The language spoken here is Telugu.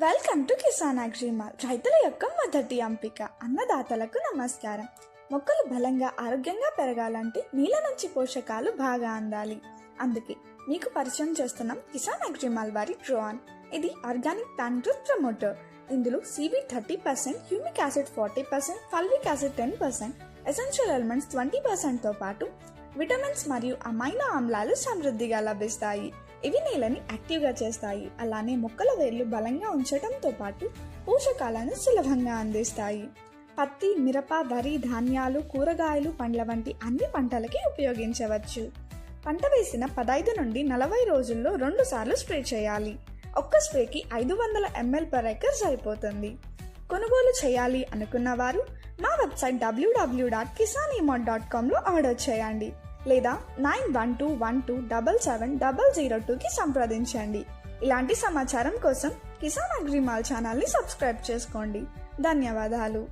Welcome to Kisan agri mall. రైతుల యొక్క మొదటి ఎంపిక. అన్నదాతలకు నమస్కారం. మొక్కలు బలంగా ఆరోగ్యంగా పెరగాలంటే నీళ్ళ నుంచి పోషకాలు బాగా అందాలి. అందుకే మీకు పరిచయం చేస్తున్నాం కిసాన్ అగ్రిమాల్ వారి డ్రోన్. ఇది ఆర్గానిక్ ప్లాంట్ గ్రోత్ ప్రమోటర్. ఇందులో CB 30%, humic acid 40%, fulvic acid 10%, essential elements 20%తో పాటు విటమిన్స్ మరియు అమైనో ఆమ్లాలు సమృద్ధిగా లభిస్తాయి. ఇవి నేలని యాక్టివ్గా చేస్తాయి. అలానే మొక్కల వేర్లు బలంగా ఉంచడంతో పాటు పోషకాలను సులభంగా అందిస్తాయి. పత్తి, మిరప, వరి, ధాన్యాలు, కూరగాయలు, పండ్ల వంటి అన్ని పంటలకి ఉపయోగించవచ్చు. పంట వేసిన 15 నుండి 40 రోజుల్లో 2 సార్లు స్ప్రే చేయాలి. ఒక్క స్ప్రేకి 500 ml per acre సరిపోతుంది. కొనుగోలు చేయాలి అనుకున్న వారు మా వెబ్సైట్ www.kisanimod.com లో ఆర్డర్ చేయండి లేదా 9121277002కి సంప్రదించండి. ఇలాంటి సమాచారం కోసం కిసాన్ అగ్రిమాల్ ఛానల్ని సబ్స్క్రైబ్ చేసుకోండి. ధన్యవాదాలు.